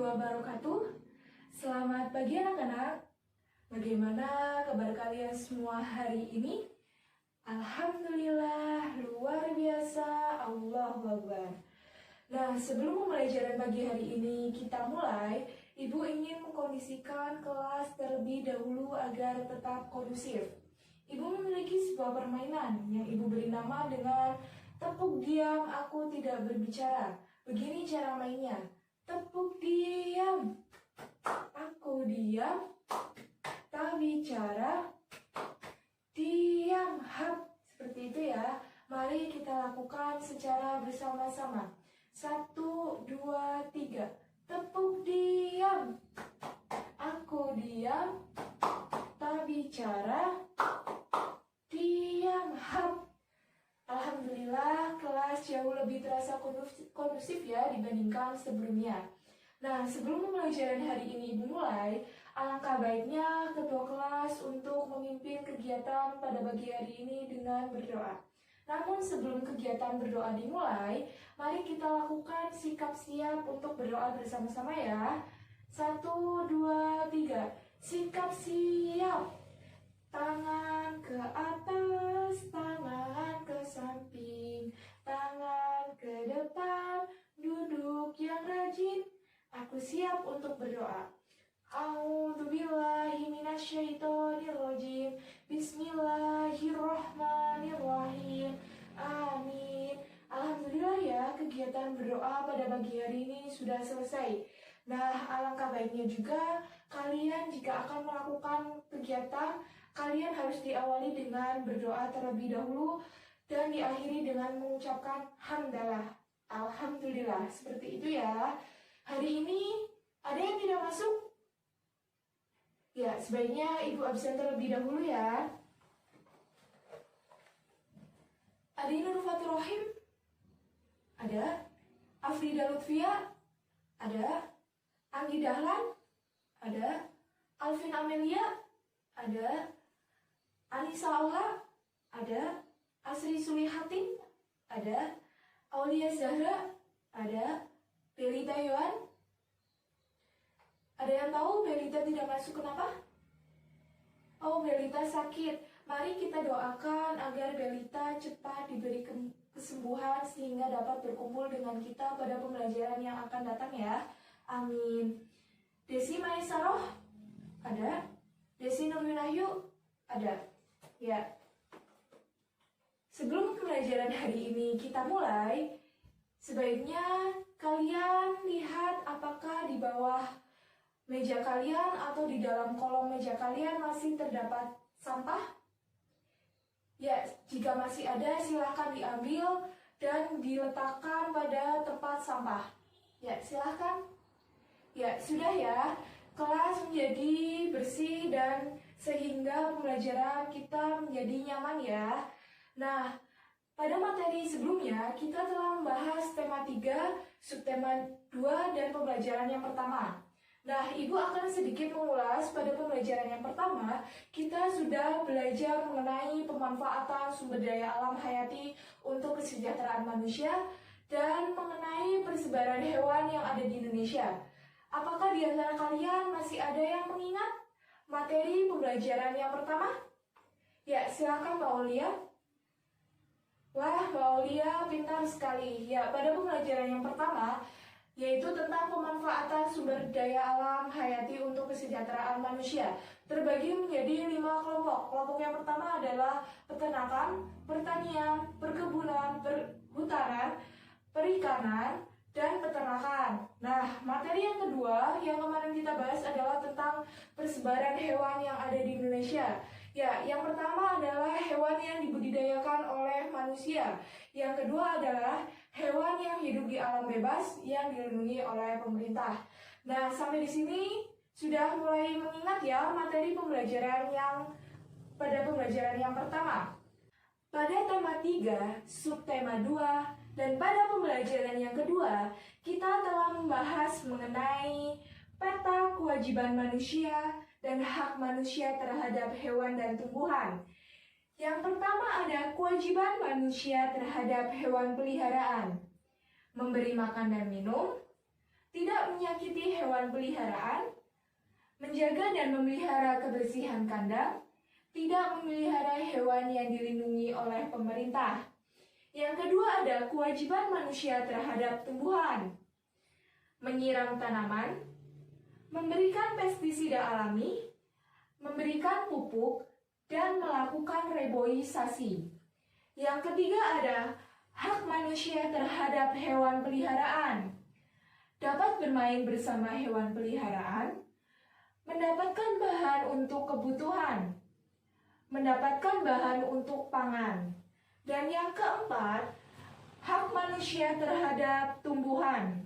wabarakatuh. Selamat pagi anak-anak. Bagaimana kabar kalian semua hari ini? Alhamdulillah, luar biasa, Allahu Akbar. Nah, sebelum pembelajaran pagi hari ini kita mulai, Ibu ingin mengkondisikan kelas terlebih dahulu agar tetap kondusif. Ibu memiliki sebuah permainan yang Ibu beri nama dengan tepuk diam, aku tidak berbicara. Begini cara mainnya. Tepuk diam, aku diam, tak bicara, diam, hap. Seperti itu ya. Mari kita lakukan secara bersama-sama. 1, 2, 3. Tepuk diam, aku diam, tak bicara, diam, hap. Alhamdulillah, kelas jauh lebih terasa kondusif ya dibandingkan sebelumnya. Nah, sebelum pembelajaran hari ini dimulai, alangkah baiknya ketua kelas untuk memimpin kegiatan pada pagi hari ini dengan berdoa. Namun sebelum kegiatan berdoa dimulai, mari kita lakukan sikap siap untuk berdoa bersama-sama ya. 1, 2, 3. Sikap siap. Tangan ke atas, tangan ke samping, tangan ke depan, duduk yang rajin. Aku siap untuk berdoa. A'udzubillahi minasyaitonirrajim. Bismillahirrahmanirrahim. Amin. Alhamdulillah ya, kegiatan berdoa pada pagi hari ini sudah selesai. Nah, alangkah baiknya juga kalian jika akan melakukan kegiatan, kalian harus diawali dengan berdoa terlebih dahulu dan diakhiri dengan mengucapkan hamdalah. Alhamdulillah, seperti itu ya. Hari ini ada yang tidak masuk? Ya, sebaiknya Ibu absen terlebih dahulu ya. Adina Rufatul Rohim? Ada. Afrida Lutfia? Ada. Anggi Dahlan? Ada. Alvin Amelia? Ada. Anissa Aula? Ada. Asri Sulihatin? Ada. Aulia Zahra? Ada. Belita Yohan? Ada yang tahu Belita tidak masuk kenapa? Oh, Belita sakit. Mari kita doakan agar Belita cepat diberi kesembuhan sehingga dapat berkumpul dengan kita pada pembelajaran yang akan datang ya. Amin. Desi Maisaroh? Ada. Desi Nurwinahyu? Ada. Ya. Sebelum pembelajaran hari ini kita mulai, sebaiknya kalian lihat apakah di bawah meja kalian atau di dalam kolong meja kalian masih terdapat sampah? Ya, jika masih ada silahkan diambil dan diletakkan pada tempat sampah. Ya, silahkan. Ya, sudah ya. Kelas menjadi bersih dan sehingga pembelajaran kita menjadi nyaman ya. Nah, pada materi sebelumnya kita telah membahas tema 3, subtema 2, dan pembelajaran yang pertama. Nah, Ibu akan sedikit mengulas pada pembelajaran yang pertama, kita sudah belajar mengenai pemanfaatan sumber daya alam hayati untuk kesejahteraan manusia dan mengenai persebaran hewan yang ada di Indonesia. Apakah di antara kalian masih ada yang mengingat materi pembelajaran yang pertama? Ya, silakan Mbak Aulia. Wah, Mbak Aulia pintar sekali. Ya, pada pembelajaran yang pertama, yaitu tentang pemanfaatan sumber daya alam hayati untuk kesejahteraan manusia. Terbagi menjadi 5 kelompok. Kelompok yang pertama adalah peternakan, pertanian, perkebunan, perhutanan, perikanan, dan peternakan. Nah, materi yang kedua yang kemarin kita bahas adalah tentang persebaran hewan yang ada di Indonesia. Ya, yang pertama adalah hewan yang dibudidayakan oleh manusia. Yang kedua adalah hewan yang hidup di alam bebas yang dilindungi oleh pemerintah. Nah, sampai di sini sudah mulai mengingat ya materi pembelajaran yang pada pembelajaran yang pertama. Pada tema 3, subtema 2, dan pada pembelajaran yang kedua, kita telah membahas mengenai peta kewajiban manusia dan hak manusia terhadap hewan dan tumbuhan. Yang pertama ada kewajiban manusia terhadap hewan peliharaan. Memberi makan dan minum, tidak menyakiti hewan peliharaan, menjaga dan memelihara kebersihan kandang, tidak memelihara hewan yang dilindungi oleh pemerintah. Yang kedua ada kewajiban manusia terhadap tumbuhan, menyiram tanaman, memberikan pestisida alami, memberikan pupuk, dan melakukan reboisasi. Yang ketiga ada hak manusia terhadap hewan peliharaan, dapat bermain bersama hewan peliharaan, mendapatkan bahan untuk kebutuhan, mendapatkan bahan untuk pangan. Dan yang keempat, hak manusia terhadap tumbuhan,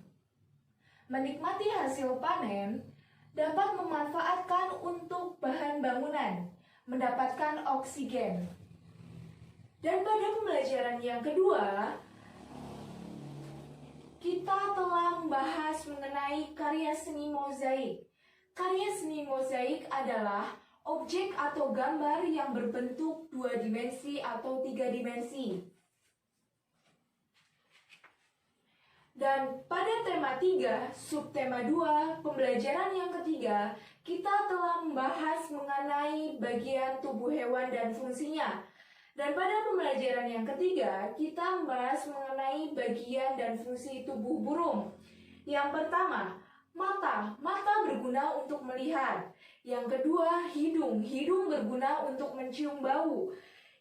menikmati hasil panen, dapat memanfaatkan untuk bahan bangunan, mendapatkan oksigen. Dan pada pembelajaran yang kedua, kita telah membahas mengenai karya seni mozaik. Karya seni mozaik adalah objek atau gambar yang berbentuk 2 dimensi atau 3 dimensi. Dan pada tema 3, subtema 2, pembelajaran yang ketiga, kita telah membahas mengenai bagian tubuh hewan dan fungsinya. Dan pada pembelajaran yang ketiga, kita membahas mengenai bagian dan fungsi tubuh burung. Yang pertama, mata. Mata berguna untuk melihat. Yang kedua, hidung. Hidung berguna untuk mencium bau.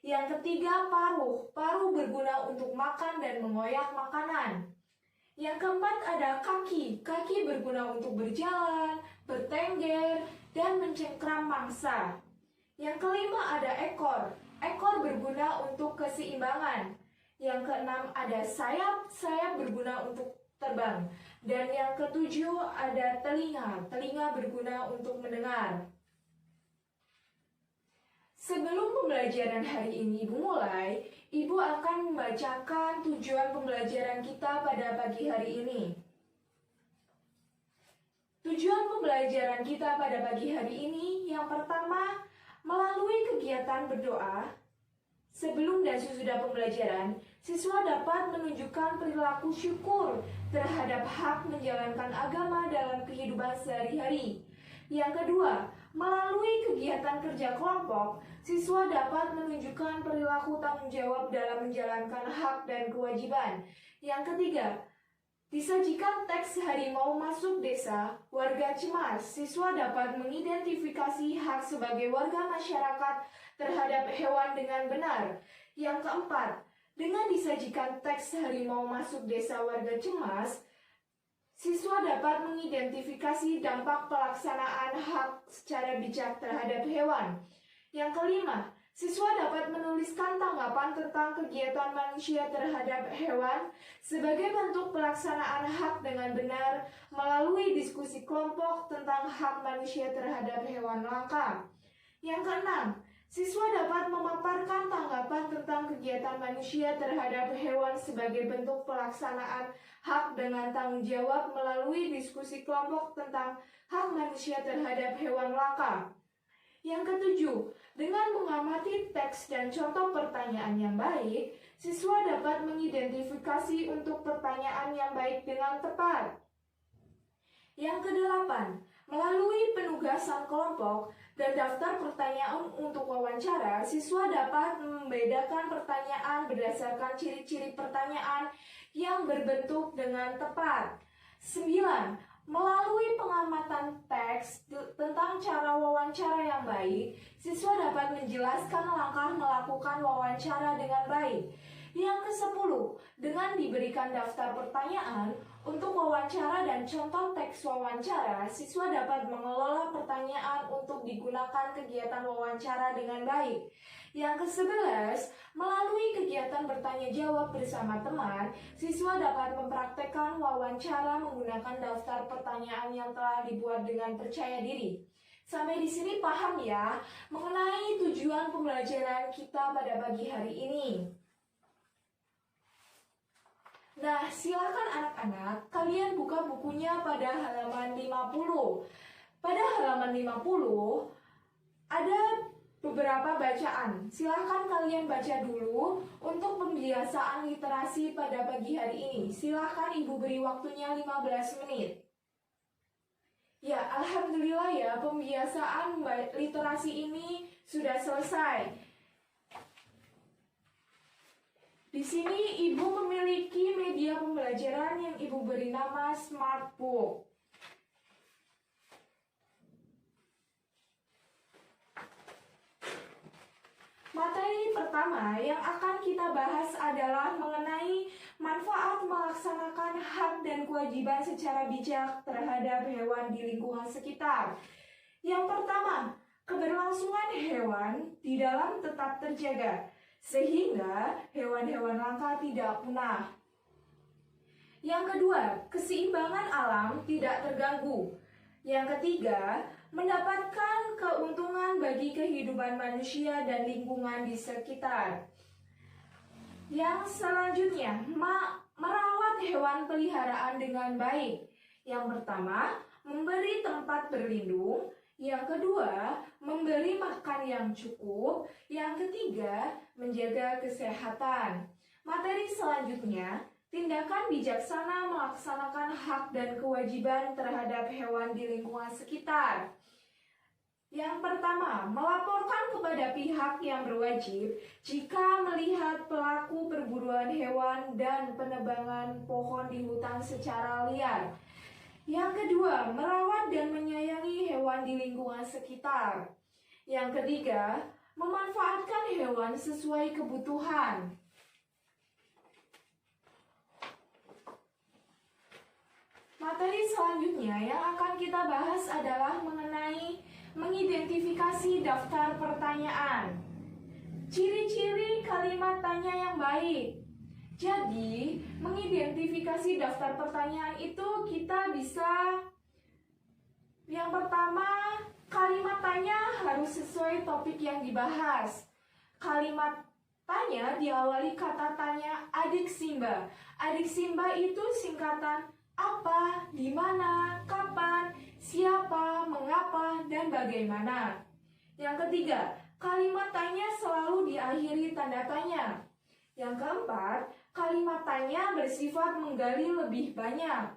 Yang ketiga, paruh. Paruh berguna untuk makan dan mengoyak makanan. Yang keempat ada kaki. Kaki berguna untuk berjalan, bertengger, dan mencengkram mangsa. Yang kelima ada ekor. Ekor berguna untuk keseimbangan. Yang keenam ada sayap. Sayap berguna untuk terbang. Dan yang ketujuh ada telinga. Telinga berguna untuk mendengar. Sebelum pembelajaran hari ini dimulai, Ibu akan membacakan tujuan pembelajaran kita pada pagi hari ini. Tujuan pembelajaran kita pada pagi hari ini yang pertama, melalui kegiatan berdoa, sebelum dan sesudah pembelajaran, siswa dapat menunjukkan perilaku syukur terhadap hak menjalankan agama dalam kehidupan sehari-hari. Yang kedua, melalui kegiatan kerja kelompok, siswa dapat menunjukkan perilaku tanggung jawab dalam menjalankan hak dan kewajiban. Yang ketiga, disajikan teks harimau masuk desa, warga cemas. Siswa dapat mengidentifikasi hak sebagai warga masyarakat terhadap hewan dengan benar. Yang keempat, dengan disajikan teks harimau masuk desa, warga cemas, siswa dapat mengidentifikasi dampak pelaksanaan hak secara bijak terhadap hewan. Yang kelima, siswa dapat menuliskan tanggapan tentang kegiatan manusia terhadap hewan sebagai bentuk pelaksanaan hak dengan benar melalui diskusi kelompok tentang hak manusia terhadap hewan langka. Yang keenam, siswa dapat memaparkan tanggapan tentang kegiatan manusia terhadap hewan sebagai bentuk pelaksanaan hak dengan tanggung jawab melalui diskusi kelompok tentang hak manusia terhadap hewan langka. Yang ketujuh, dengan mengamati teks dan contoh pertanyaan yang baik, siswa dapat mengidentifikasi untuk pertanyaan yang baik dengan tepat. Yang kedelapan, melalui penugasan kelompok dan daftar pertanyaan untuk wawancara, siswa dapat membedakan pertanyaan berdasarkan ciri-ciri pertanyaan yang berbentuk dengan tepat. 9. Melalui pengamatan teks tentang cara wawancara yang baik, siswa dapat menjelaskan langkah melakukan wawancara dengan baik. Yang ke-10, dengan diberikan daftar pertanyaan untuk wawancara dan contoh teks wawancara, siswa dapat mengelola pertanyaan untuk digunakan kegiatan wawancara dengan baik. Yang ke-11, melalui kegiatan bertanya jawab bersama teman, siswa dapat mempraktekkan wawancara menggunakan daftar pertanyaan yang telah dibuat dengan percaya diri. Sampai di sini paham ya mengenai tujuan pembelajaran kita pada pagi hari ini. Nah, silakan anak-anak, kalian buka bukunya pada halaman 50. Pada halaman 50 ada beberapa bacaan. Silakan kalian baca dulu untuk pembiasaan literasi pada pagi hari ini. Silakan Ibu beri waktunya 15 menit. Ya, alhamdulillah ya, pembiasaan literasi ini sudah selesai. Di sini Ibu memiliki media pembelajaran yang Ibu beri nama Smartbook. Materi pertama yang akan kita bahas adalah mengenai manfaat melaksanakan hak dan kewajiban secara bijak terhadap hewan di lingkungan sekitar. Yang pertama, keberlangsungan hewan di dalam tetap terjaga, sehingga hewan-hewan langka tidak punah. Yang kedua, keseimbangan alam tidak terganggu. Yang ketiga, mendapatkan keuntungan bagi kehidupan manusia dan lingkungan di sekitar. Yang selanjutnya, merawat hewan peliharaan dengan baik. Yang pertama, memberi tempat berlindung. Yang kedua, memberi makan yang cukup. Yang ketiga, menjaga kesehatan. Materi selanjutnya, tindakan bijaksana melaksanakan hak dan kewajiban terhadap hewan di lingkungan sekitar. Yang pertama, melaporkan kepada pihak yang berwajib jika melihat pelaku perburuan hewan dan penebangan pohon di hutan secara liar. Yang kedua, merawat dan menyayangi hewan di lingkungan sekitar. Yang ketiga, memanfaatkan hewan sesuai kebutuhan. Materi selanjutnya yang akan kita bahas adalah mengenai mengidentifikasi daftar pertanyaan. Ciri-ciri kalimat tanya yang baik. Jadi, mengidentifikasi daftar pertanyaan itu kita bisa, yang pertama, kalimat tanya harus sesuai topik yang dibahas. Kalimat tanya diawali kata tanya adik Simba. Adik Simba itu singkatan apa, di mana, kapan, siapa, mengapa, dan bagaimana. Yang ketiga, kalimat tanya selalu diakhiri tanda tanya. Yang keempat, kalimat tanya bersifat menggali lebih banyak.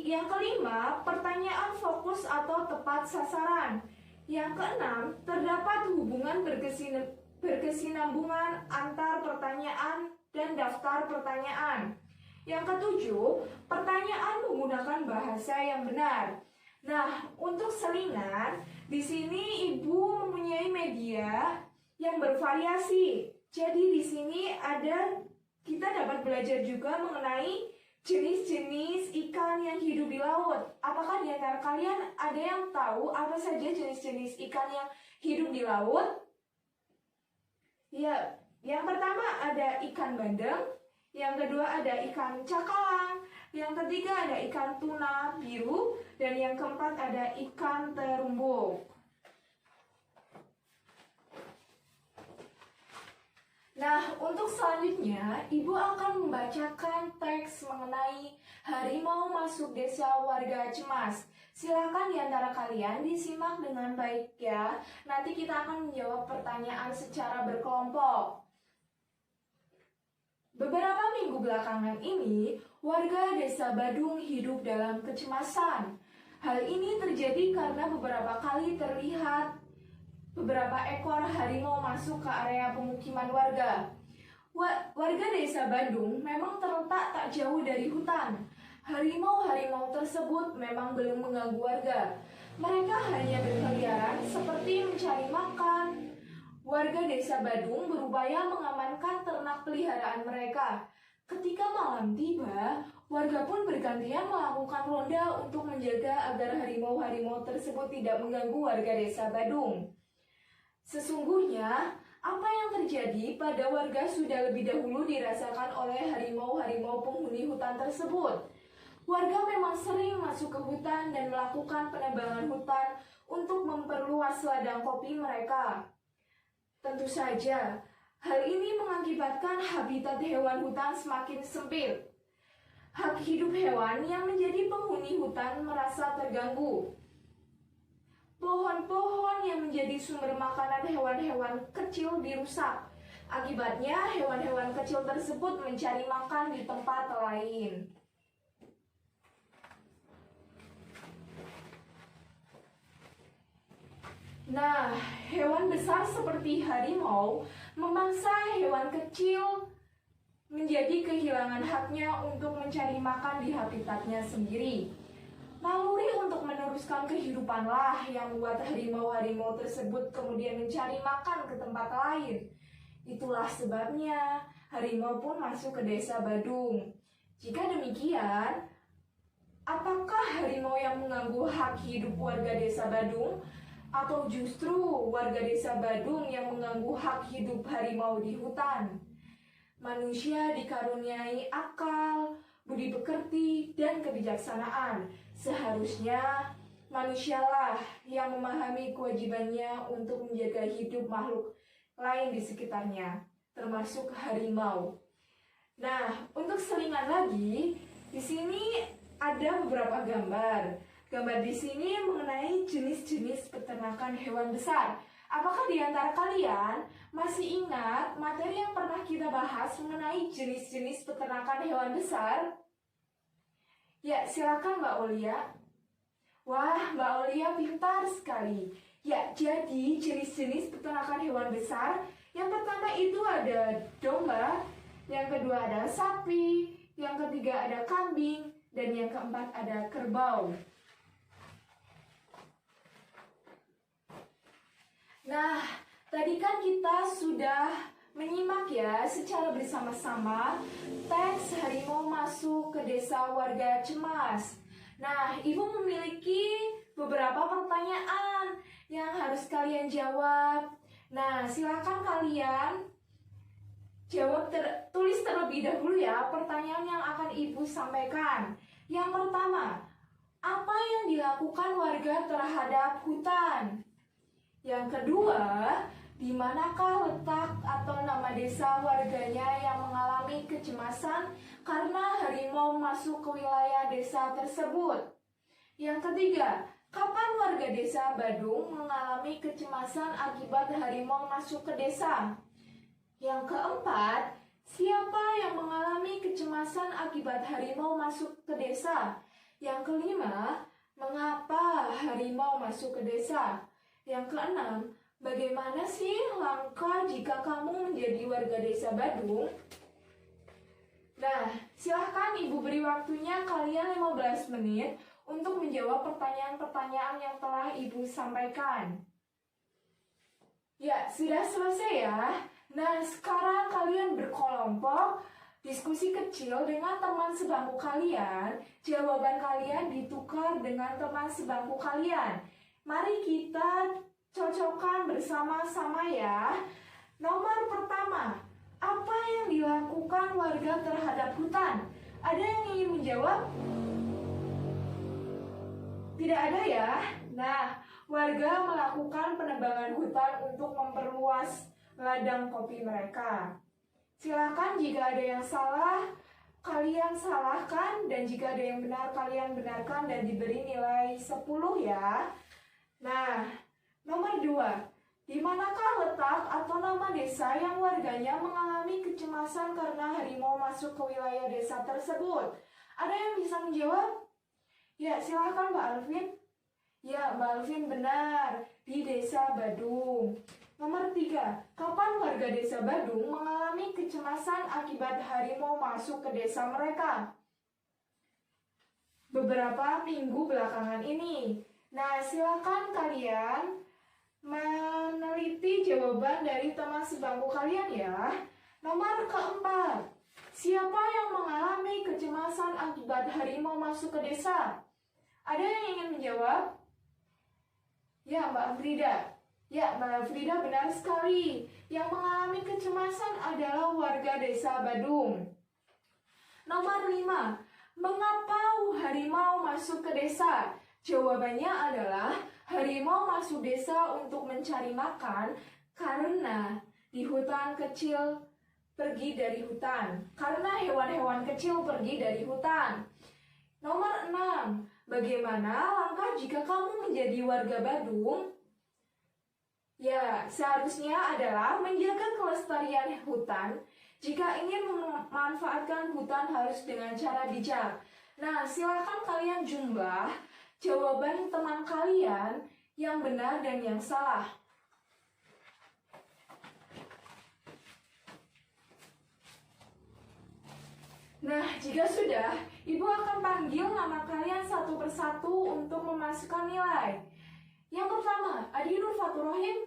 Yang kelima, pertanyaan fokus atau tepat sasaran. Yang keenam, terdapat hubungan berkesinambungan antar pertanyaan dan daftar pertanyaan. Yang ketujuh, pertanyaan menggunakan bahasa yang benar. Nah, untuk selingan, di sini Ibu mempunyai media yang bervariasi. Jadi di sini kita dapat belajar juga mengenai jenis-jenis ikan yang hidup di laut. Apakah di antara kalian ada yang tahu apa saja jenis-jenis ikan yang hidup di laut? Ya, yang pertama ada ikan bandeng, yang kedua ada ikan cakalang, yang ketiga ada ikan tuna biru, dan yang keempat ada ikan terumbu. Nah, untuk selanjutnya, Ibu akan membacakan teks mengenai harimau masuk desa warga cemas. Silakan di antara kalian disimak dengan baik ya. Nanti kita akan menjawab pertanyaan secara berkelompok. Beberapa minggu belakangan ini, warga desa Badung hidup dalam kecemasan. Hal ini terjadi karena beberapa kali terlihat beberapa ekor harimau masuk ke area pemukiman warga. Warga desa Badung memang terletak tak jauh dari hutan. Harimau-harimau tersebut memang belum mengganggu warga. Mereka hanya berkeliaran seperti mencari makan. Warga desa Badung berupaya mengamankan ternak peliharaan mereka. Ketika malam tiba, warga pun bergantian melakukan ronda untuk menjaga agar harimau-harimau tersebut tidak mengganggu warga desa Badung. Sesungguhnya, apa yang terjadi pada warga sudah lebih dahulu dirasakan oleh harimau-harimau penghuni hutan tersebut. Warga memang sering masuk ke hutan dan melakukan penebangan hutan untuk memperluas ladang kopi mereka. Tentu saja, hal ini mengakibatkan habitat hewan hutan semakin sempit. Hak hidup hewan yang menjadi penghuni hutan merasa terganggu. Pohon-pohon yang menjadi sumber makanan hewan-hewan kecil dirusak. Akibatnya, hewan-hewan kecil tersebut mencari makan di tempat lain. Nah, hewan besar seperti harimau memangsa hewan kecil menjadi kehilangan haknya untuk mencari makan di habitatnya sendiri. Naluri untuk meneruskan kehidupanlah yang membuat harimau-harimau tersebut kemudian mencari makan ke tempat lain. Itulah sebabnya harimau pun masuk ke desa Badung. Jika demikian, apakah harimau yang mengganggu hak hidup warga desa Badung? Atau justru warga desa Badung yang mengganggu hak hidup harimau di hutan? Manusia dikaruniai akal, budi pekerti, dan kebijaksanaan. Seharusnya manusialah yang memahami kewajibannya untuk menjaga hidup makhluk lain di sekitarnya, termasuk harimau. Nah, untuk selingan lagi, di sini ada beberapa gambar. Gambar di sini mengenai jenis-jenis peternakan hewan besar. Apakah di antara kalian masih ingat materi yang pernah kita bahas mengenai jenis-jenis peternakan hewan besar? Ya, silakan Mbak Olia. Wah, Mbak Olia pintar sekali. Ya, jadi jenis-jenis peternakan hewan besar, yang pertama itu ada domba, yang kedua ada sapi, yang ketiga ada kambing, dan yang keempat ada kerbau. Nah, tadi kan kita sudah menyimak ya secara bersama-sama teks harimau masuk ke desa warga cemas. Nah, Ibu memiliki beberapa pertanyaan yang harus kalian jawab. Nah, silakan kalian jawab tulis terlebih dahulu ya pertanyaan yang akan Ibu sampaikan. Yang pertama, apa yang dilakukan warga terhadap hutan? Yang kedua, di manakah letak atau nama desa warganya yang mengalami kecemasan karena harimau masuk ke wilayah desa tersebut? Yang ketiga, kapan warga desa Badung mengalami kecemasan akibat harimau masuk ke desa? Yang keempat, siapa yang mengalami kecemasan akibat harimau masuk ke desa? Yang kelima, mengapa harimau masuk ke desa? Yang keenam, bagaimana sih langkah jika kamu menjadi warga desa Badung? Nah, silahkan Ibu beri waktunya kalian 15 menit untuk menjawab pertanyaan-pertanyaan yang telah Ibu sampaikan. Ya, sudah selesai ya. Nah, sekarang kalian berkelompok, diskusi kecil dengan teman sebangku kalian. Jawaban kalian ditukar dengan teman sebangku kalian. Mari kita cocokkan bersama-sama ya. Nomor pertama, apa yang dilakukan warga terhadap hutan? Ada yang ingin menjawab? Tidak ada ya? Nah, warga melakukan penebangan hutan untuk memperluas ladang kopi mereka. Silakan jika ada yang salah, kalian salahkan, dan jika ada yang benar, kalian benarkan dan diberi nilai 10 ya. Nah, nomor 2, di manakah letak atau nama desa yang warganya mengalami kecemasan karena harimau masuk ke wilayah desa tersebut? Ada yang bisa menjawab? Ya, silakan Mbak Alvin. Ya, Mbak Alvin benar, di desa Badung. Nomor 3, kapan warga desa Badung mengalami kecemasan akibat harimau masuk ke desa mereka? Beberapa minggu belakangan ini. Nah, silakan kalian meneliti jawaban dari teman sebangku kalian ya. Nomor keempat, siapa yang mengalami kecemasan akibat harimau masuk ke desa? Ada yang ingin menjawab? Ya, Mbak Frida. Ya, Mbak Frida benar sekali. Yang mengalami kecemasan adalah warga desa Badung. Nomor 5, mengapa harimau masuk ke desa? Jawabannya adalah harimau masuk desa untuk mencari makan karena di hutan kecil pergi dari hutan. Karena hewan-hewan kecil pergi dari hutan. Nomor 6, bagaimana langkah jika kamu menjadi warga Badung? Ya, seharusnya adalah menjaga kelestarian hutan. Jika ingin memanfaatkan hutan harus dengan cara bijak. Nah, silakan kalian jumlah jawaban teman kalian yang benar dan yang salah. Nah, jika sudah, Ibu akan panggil nama kalian satu persatu untuk memasukkan nilai. Yang pertama, Adi Nur Fatur Rahim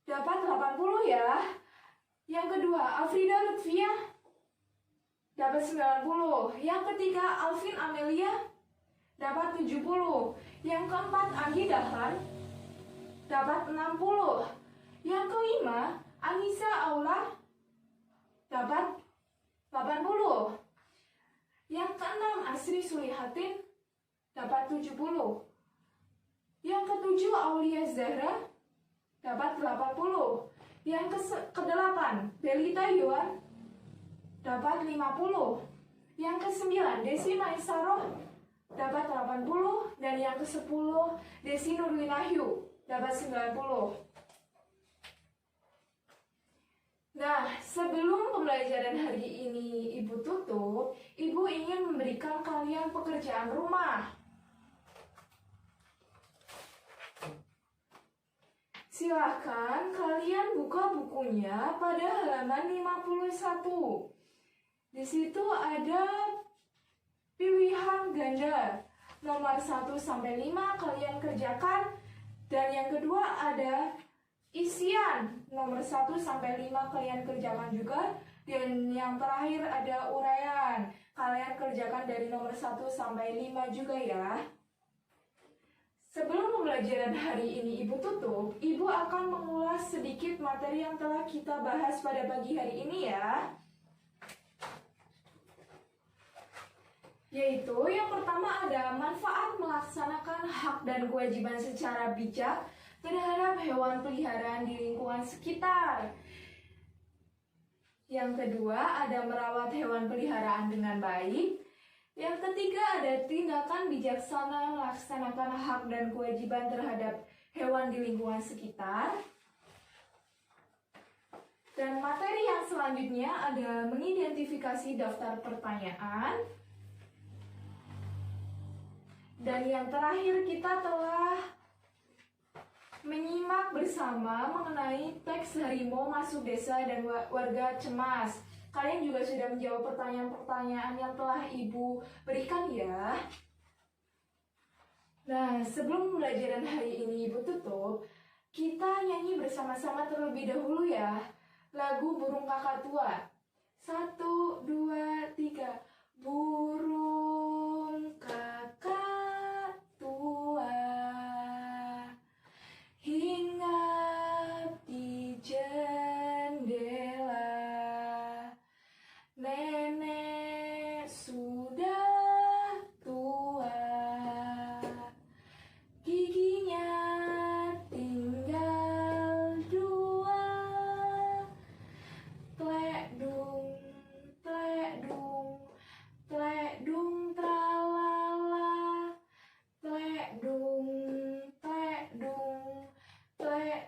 dapat 80 ya. Yang kedua, Afrida Lutfiah dapat 90. Yang ketiga, Alvin Amelia dapat 70. Yang keempat, Anggi Dahlan dapat 60. Yang kelima, Anissa Aula dapat 80. Yang keenam, Asri Sulihatin dapat 70. Yang ketujuh, Aulia Zahra dapat 80. Yang kedelapan, Belita Yuan dapat 50. Yang kesembilan, Desi Maisaroh dapat 80. Dan yang ke-10, Desi Nurwinahyu dapat 90. Nah, sebelum pembelajaran hari ini Ibu tutup, Ibu ingin memberikan kalian pekerjaan rumah. Silakan kalian buka bukunya pada halaman 51. Di situ ada pilihan ganda. Nomor 1 sampai 5 kalian kerjakan, dan yang kedua ada isian. Nomor 1 sampai 5 kalian kerjakan juga, dan yang terakhir ada uraian. Kalian kerjakan dari nomor 1 sampai 5 juga ya. Sebelum pembelajaran hari ini Ibu tutup, Ibu akan mengulas sedikit materi yang telah kita bahas pada pagi hari ini ya. Yaitu yang pertama ada manfaat melaksanakan hak dan kewajiban secara bijak terhadap hewan peliharaan di lingkungan sekitar. Yang kedua ada merawat hewan peliharaan dengan baik. Yang ketiga ada tindakan bijaksana melaksanakan hak dan kewajiban terhadap hewan di lingkungan sekitar. Dan materi yang selanjutnya ada mengidentifikasi daftar pertanyaan. Dan yang terakhir kita telah menyimak bersama mengenai teks harimau masuk desa dan warga cemas. Kalian juga sudah menjawab pertanyaan-pertanyaan yang telah Ibu berikan ya. Nah, sebelum pembelajaran hari ini Ibu tutup, kita nyanyi bersama-sama terlebih dahulu ya. Lagu Burung Kakak Tua. 1, 2, 3. Burung kakak tua hinggap di jendela, nenek sudah tua, giginya tinggal 2, tlek dung tralala, tlek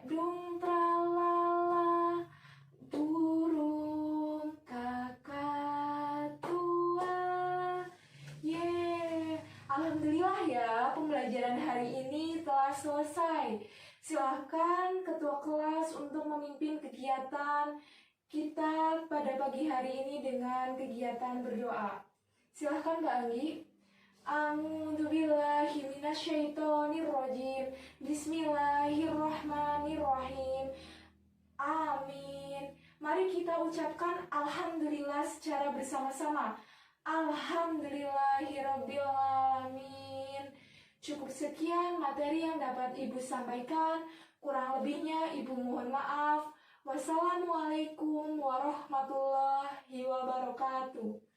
dung tralala, burung kakak tua. Yeay, alhamdulillah ya, pembelajaran hari ini telah selesai. Silahkan ketua kelas untuk memimpin kegiatan kita pada pagi hari ini dengan kegiatan berdoa. Silahkan Kak Anggi. A'udzubillahi minasyaitonirrajim. Bismillahirrahmanirrahim. Amin. Mari kita ucapkan alhamdulillah secara bersama-sama. Alhamdulillahirrabbilalamin. Cukup sekian materi yang dapat Ibu sampaikan. Kurang lebihnya Ibu mohon maaf. Wassalamualaikum warahmatullahi wabarakatuh.